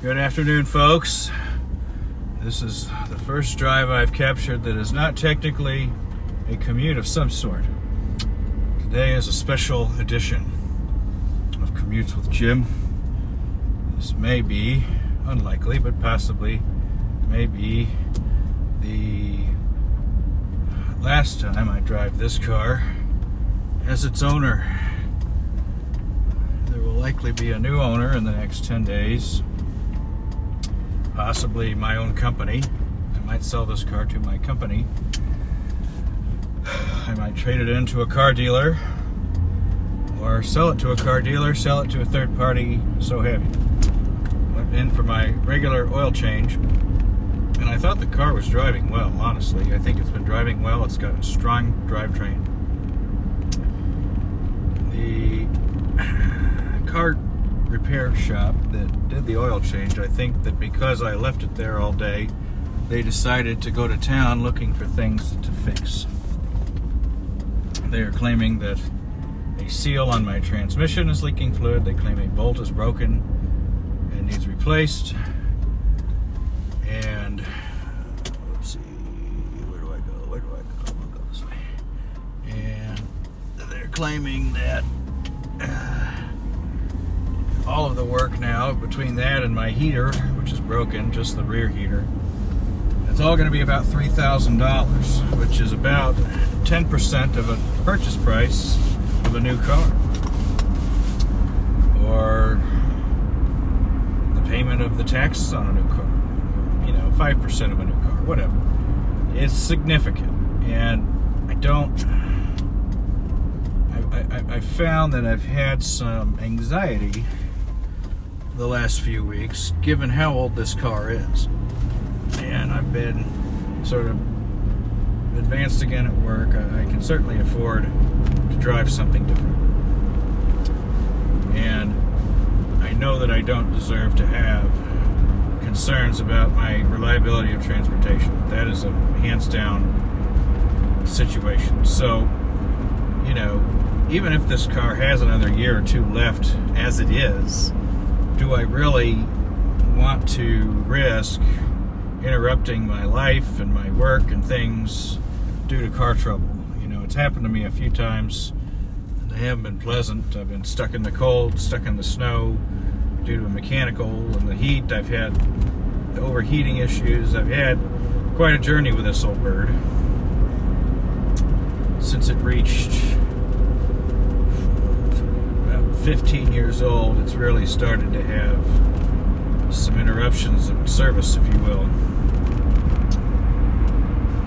Good afternoon, folks. This is the first drive I've captured that is not technically a commute of some sort. Today is a special edition of Commutes with Jim. This may be, unlikely, but possibly may be the last time I drive this car as its owner. There will likely be a new owner in the next 10 days. Possibly my own company. I might sell this car to my company. I might trade it into a car dealer, or sell it to a car dealer, sell it to a third party, so have you. Went in for my regular oil change, and I thought the car was driving well, honestly. I think it's been driving well. It's got a strong drivetrain. The car repair shop that did the oil change, I think that because I left it there all day, they decided to go to town looking for things to fix. They are claiming that a seal on my transmission is leaking fluid. They claim a bolt is broken and needs replaced. And let's see, where do I go? I'll go this way. And they're claiming that all of the work now, between that and my heater, which is broken, just the rear heater, it's all going to be about $3,000, which is about 10% of a purchase price of a new car, or the payment of the taxes on a new car, 5% of a new car, whatever. It's significant, and I found that I've had some anxiety the last few weeks, given how old this car is. And I've been sort of advanced again at work. I can certainly afford to drive something different. And I know that I don't deserve to have concerns about my reliability of transportation. That is a hands down situation. So, even if this car has another year or two left as it is, do I really want to risk interrupting my life and my work and things due to car trouble? It's happened to me a few times, and they haven't been pleasant. I've been stuck in the cold, stuck in the snow due to a mechanical, and the heat. I've had the overheating issues. I've had quite a journey with this old bird. Since it reached 15 years old, it's really started to have some interruptions of service, if you will.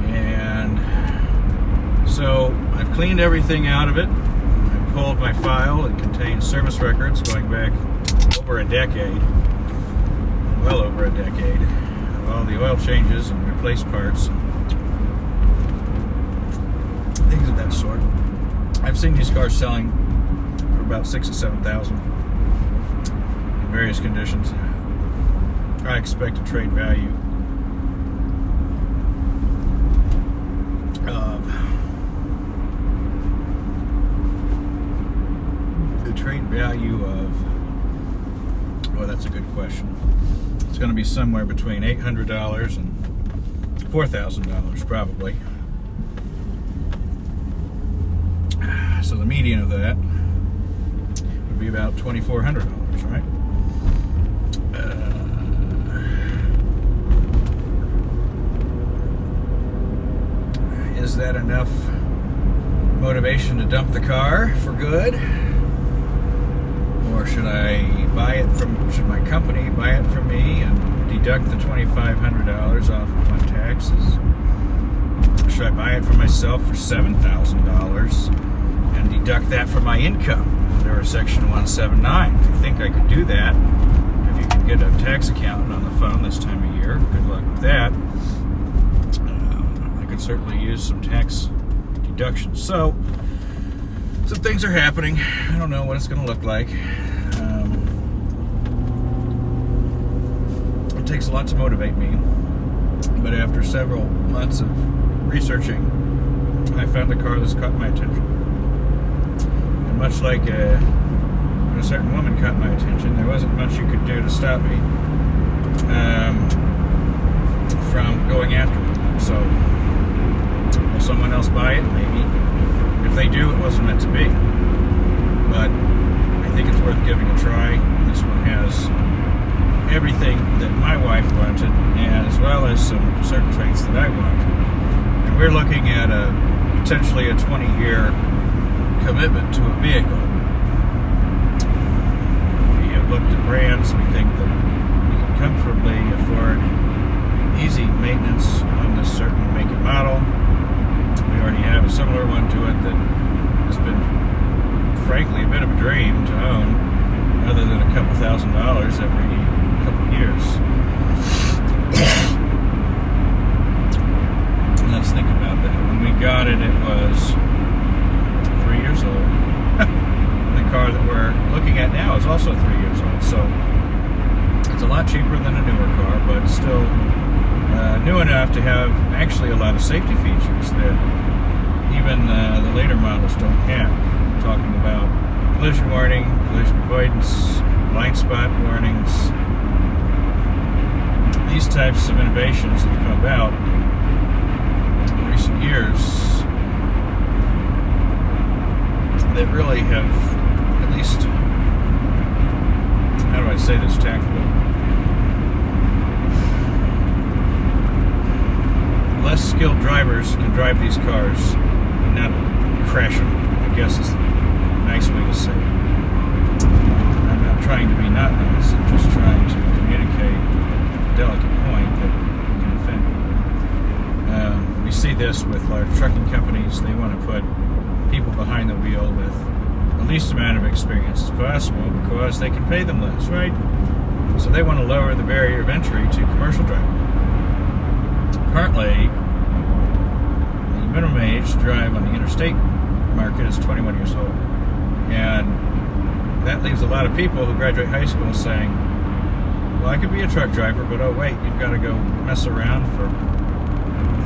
And so I've cleaned everything out of it. I pulled my file. It contains service records going back over a decade, well over a decade, of all the oil changes and replaced parts, things of that sort. I've seen these cars selling about $6,000 to $7,000 in various conditions. I expect a trade value of well, that's a good question. It's going to be somewhere between $800 and $4,000 probably. So the median of that would be about $2,400, right? Is that enough motivation to dump the car for good? Or should my company buy it from me and deduct the $2,500 off of my taxes? Should I buy it for myself for $7,000 and deduct that from my income under Section 179? If you think I could do that, if you can get a tax accountant on the phone this time of year, good luck with that. I could certainly use some tax deductions. So, some things are happening. I don't know what it's going to look like. It takes a lot to motivate me, but after several months of researching, I found a car that's caught my attention. And much like a certain woman caught my attention, there wasn't much you could do to stop me. from going after it. So, will someone else buy it? Maybe. If they do, it wasn't meant to be. But I think it's worth giving a try. This one has everything that my wife wanted, and as well as some certain traits that I want. And we're looking at potentially a 20-year commitment to a vehicle. We have looked at brands. We think that we can comfortably afford easy maintenance on this certain make and model. We already have a similar one to it that has been, frankly, a bit of a dream to own, other than a couple $1,000s every couple of years. Let's think about that. When we got it, it was 3 years old. The car that we're looking at now is also 3 years old, so it's a lot cheaper than a newer car, but still new enough to have actually a lot of safety features that even the later models don't have. I'm talking about collision warning, collision avoidance, blind spot warnings. These types of innovations that have come about in recent years that really have, at least, how do I say this tactfully? Less skilled drivers can drive these cars and not crash them, I guess is a nice way to say it. I'm not trying to be not nice, I'm just trying to communicate a delicate point that can offend people. We see this with large trucking companies. They want to put people behind the wheel with the least amount of experience as possible because they can pay them less, right? So they want to lower the barrier of entry to commercial driving. Currently, the minimum age to drive on the interstate market is 21 years old. And that leaves a lot of people who graduate high school saying, well, I could be a truck driver, but oh wait, you've got to go mess around for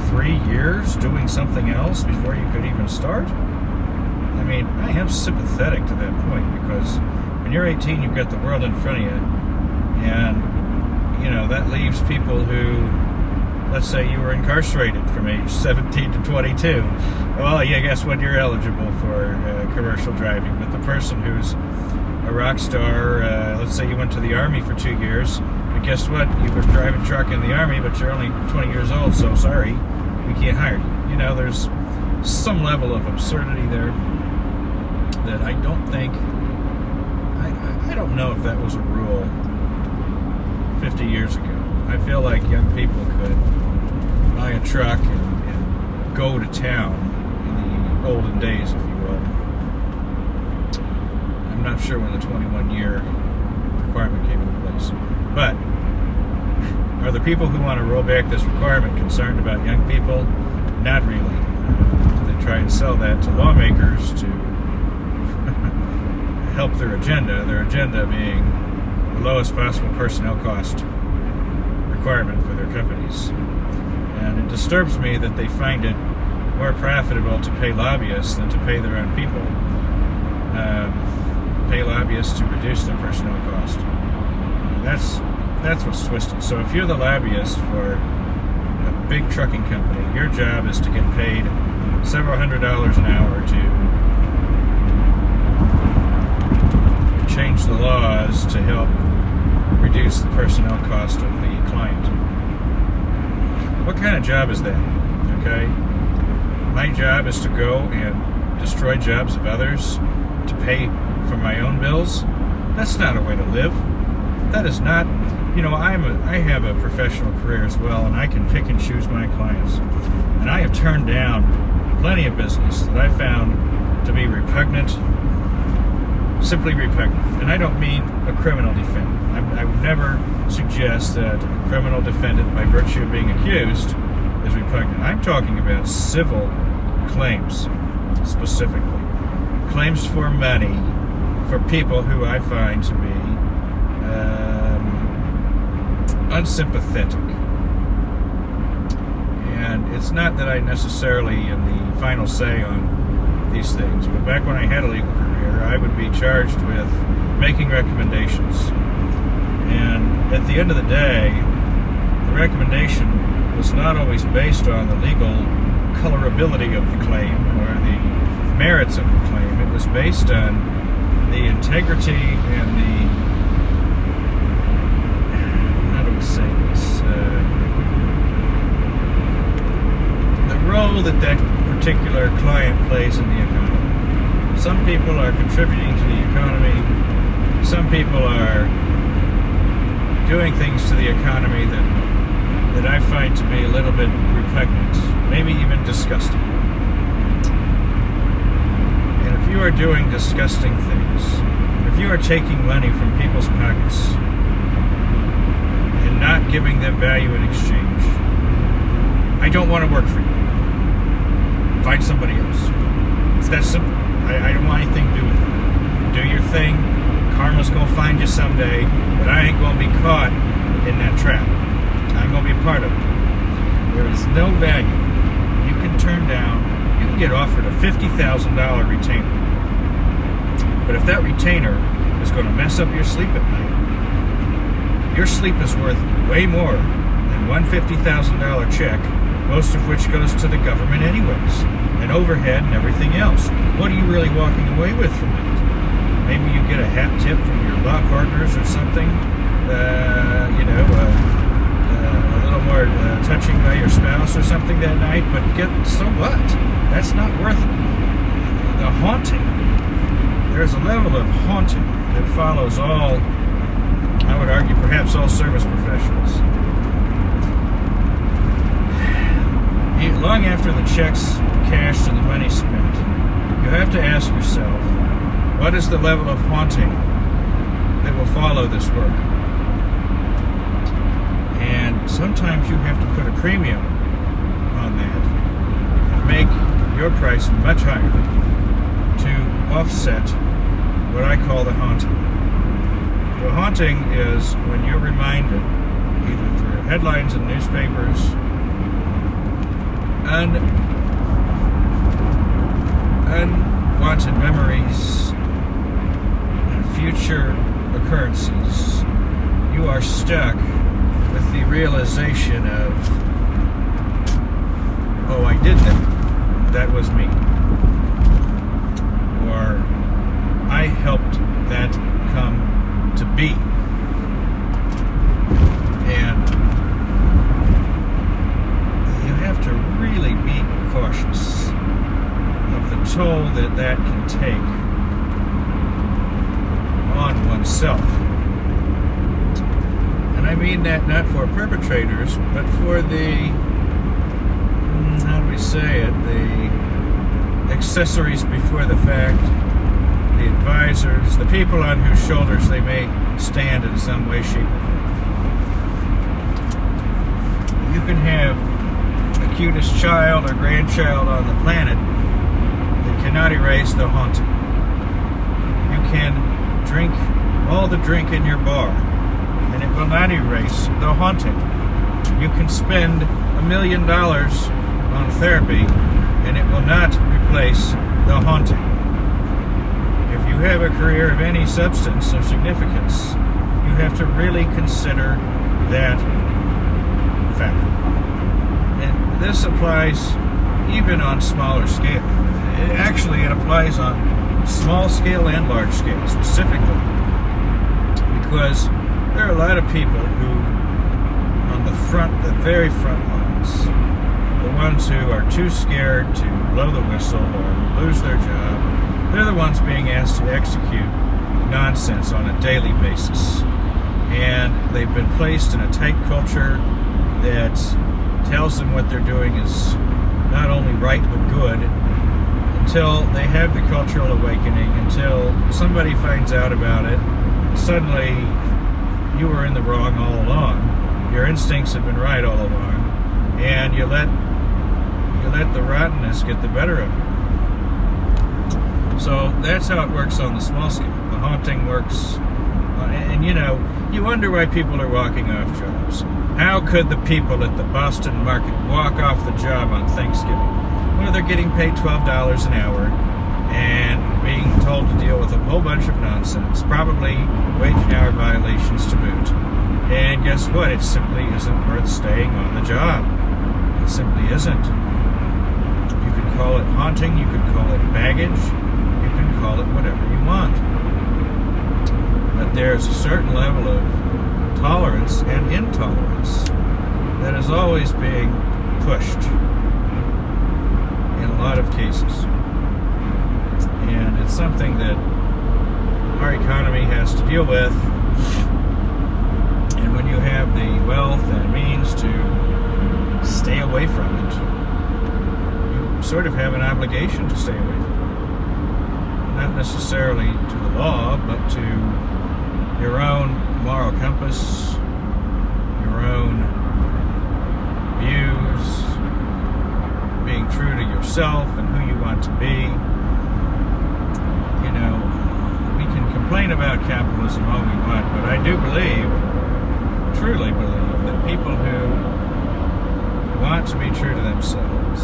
3 years doing something else before you could even start? I mean, I am sympathetic to that point because when you're 18, you've got the world in front of you. And, you know, that leaves people who, let's say you were incarcerated from age 17 to 22. Well, yeah, guess what? You're eligible for commercial driving. But the person who's a rock star, let's say you went to the Army for 2 years, but guess what? You were driving a truck in the Army, but you're only 20 years old, so sorry, we can't hire you. You know, there's some level of absurdity there that I don't think, I don't know if that was a rule 50 years ago. I feel like young people could buy a truck and go to town in the olden days, if you will. I'm not sure when the 21-year requirement came into place. But are the people who want to roll back this requirement concerned about young people? Not really. They try and sell that to lawmakers to help their agenda being the lowest possible personnel cost requirement for their companies. And it disturbs me that they find it more profitable to pay lobbyists than to pay their own people. Pay lobbyists to reduce their personnel cost. That's what's twisted. So if you're the lobbyist for a big trucking company, your job is to get paid several $100s an hour to change the laws to help reduce the personnel cost of the client. What kind of job is that? Okay? My job is to go and destroy jobs of others to pay for my own bills. That's not a way to live. That is not, you know, I have a professional career as well, and I can pick and choose my clients. And I have turned down plenty of business that I found to be repugnant, simply repugnant. And I don't mean a criminal defendant. I would never suggest that a criminal defendant, by virtue of being accused, is repugnant. I'm talking about civil claims, specifically. Claims for money for people who I find to be unsympathetic. And it's not that I necessarily am the final say on these things, but back when I had a legal career, I would be charged with making recommendations. And at the end of the day, the recommendation was not always based on the legal colorability of the claim or the merits of the claim. It was based on the integrity and the, how do we say this, the role that that particular client plays in the economy. Some people are contributing to the economy. Some people are doing things to the economy that I find to be a little bit repugnant, maybe even disgusting. And if you are doing disgusting things, if you are taking money from people's pockets and not giving them value in exchange, I don't want to work for you. Find somebody else. It's that simple. I don't want anything to do with it. Do your thing. Karma's going to find you someday, but I ain't going to be caught in that trap. I'm going to be a part of it. There is no value you can turn down. You can get offered a $50,000 retainer. But if that retainer is going to mess up your sleep at night, your sleep is worth way more than one $50,000 check, most of which goes to the government anyways, and overhead and everything else. What are you really walking away with from that? Maybe you get a hat tip from your law partners or something, a little more touching by your spouse or something that night, but so what? That's not worth the haunting. There's a level of haunting that follows all, I would argue, perhaps all service professionals. Long after the check's cashed and the money spent, you have to ask yourself, what is the level of haunting that will follow this work? And sometimes you have to put a premium on that and make your price much higher to offset what I call the haunting. The haunting is when you're reminded, either through headlines in newspapers, unwanted memories, and future occurrences, you are stuck with the realization of, oh, I did that. That was me. Or I helped that come to be. And you have to really be cautious of the toll that can take on oneself. And I mean that not for perpetrators, but for the, how do we say it, the accessories before the fact, the advisors, the people on whose shoulders they may stand in some way, shape, or form. You can have the cutest child or grandchild on the planet that cannot erase the haunting. You can drink all the drink in your bar, and it will not erase the haunting. You can spend $1 million on therapy, and it will not replace the haunting. If you have a career of any substance of significance, you have to really consider that factor. And this applies even on smaller scale. Actually, it applies on small scale and large scale specifically, because there are a lot of people who, on the very front lines, the ones who are too scared to blow the whistle or lose their job, they're the ones being asked to execute nonsense on a daily basis. And they've been placed in a tight culture that tells them what they're doing is not only right but good, until they have the cultural awakening, until somebody finds out about it. Suddenly, you were in the wrong all along. Your instincts have been right all along, and you let the rottenness get the better of you. So that's how it works on the small scale. The haunting works, and you wonder why people are walking off jobs. How could the people at the Boston market walk off the job on Thanksgiving? Well, they're getting paid $12 an hour and being told to deal with a whole bunch of nonsense, probably wage and hour violations to boot, and guess what? It simply isn't worth staying on the job. It simply isn't. You could call it haunting, you could call it baggage, you can call it whatever you want. But there's a certain level of tolerance and intolerance that is always being pushed in a lot of cases. And it's something that our economy has to deal with. And when you have the wealth and means to stay away from it, you sort of have an obligation to stay away from it. Not necessarily to the law, but to your own moral compass, your own views, being true to yourself and who you want to be. You know, we can complain about capitalism all we want, but I do believe, truly believe, that people who want to be true to themselves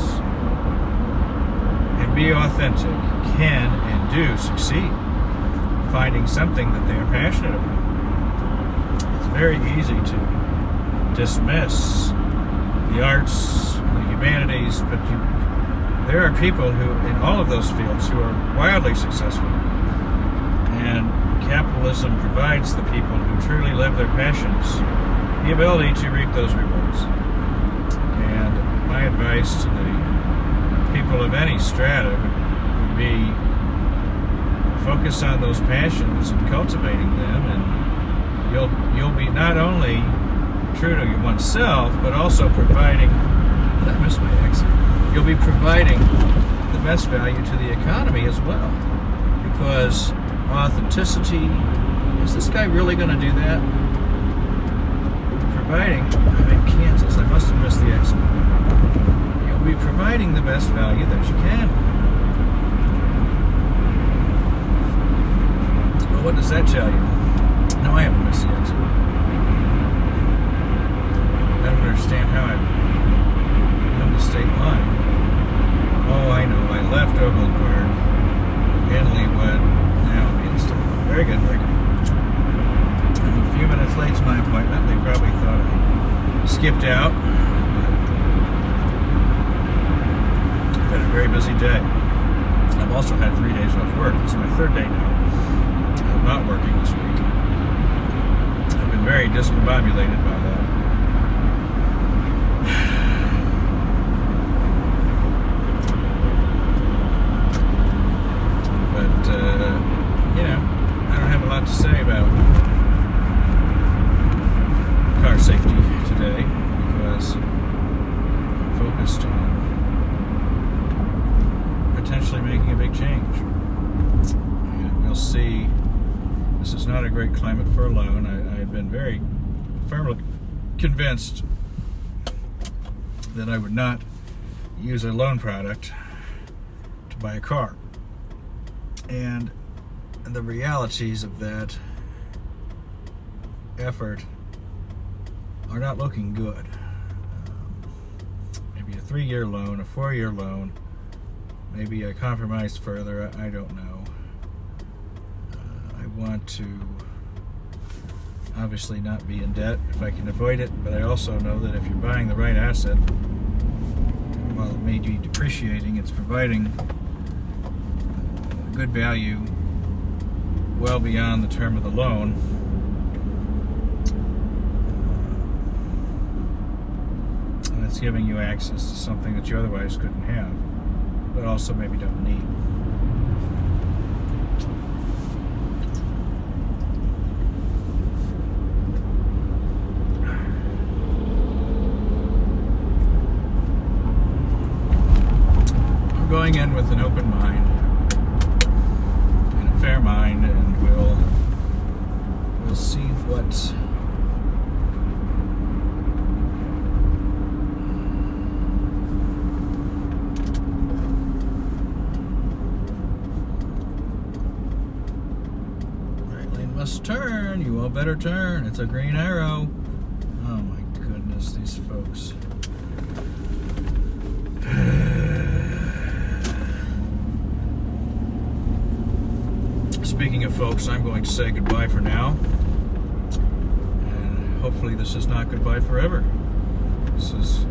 and be authentic can and do succeed finding something that they are passionate about. It's very easy to dismiss the arts, the humanities, but there are people who, in all of those fields, who are wildly successful. And capitalism provides the people who truly live their passions the ability to reap those rewards. And my advice to the people of any strata would be focus on those passions and cultivating them, and you'll be not only true to oneself, but also providing, I missed my exit, you'll be providing the best value to the economy as well. Because authenticity, is this guy really going to do that? Providing, I'm in Kansas, I must have missed the exit. You'll be providing the best value that you can. Well, what does that tell you? No, I haven't missed the exit. I don't understand how I've come to state line. Oh, I know, I left Overland Park, Henleywood, now Instant. Very good, very good. I'm a few minutes late to my appointment. They probably thought I skipped out. I've had a very busy day. I've also had 3 days off work. This is my third day now. I'm not working this week. I've been very discombobulated by that. But, you know, I don't have a lot to say about car safety today because I'm focused on potentially making a big change. And we'll see. This is not a great climate for a loan. I had been very firmly convinced that I would not use a loan product to buy a car. And the realities of that effort are not looking good. Maybe a 3-year loan, a 4-year loan, maybe a compromise further, I don't know. I want to obviously not be in debt if I can avoid it, but I also know that if you're buying the right asset, while it may be depreciating, it's providing good value well beyond the term of the loan. And it's giving you access to something that you otherwise couldn't have, but also maybe don't need. I'm going in with an open mind and a fair mind, and we'll see what must turn. You all better turn. It's a green arrow. Oh my goodness, these folks. Speaking of folks, I'm going to say goodbye for now. And hope hopefully this is not goodbye forever. This is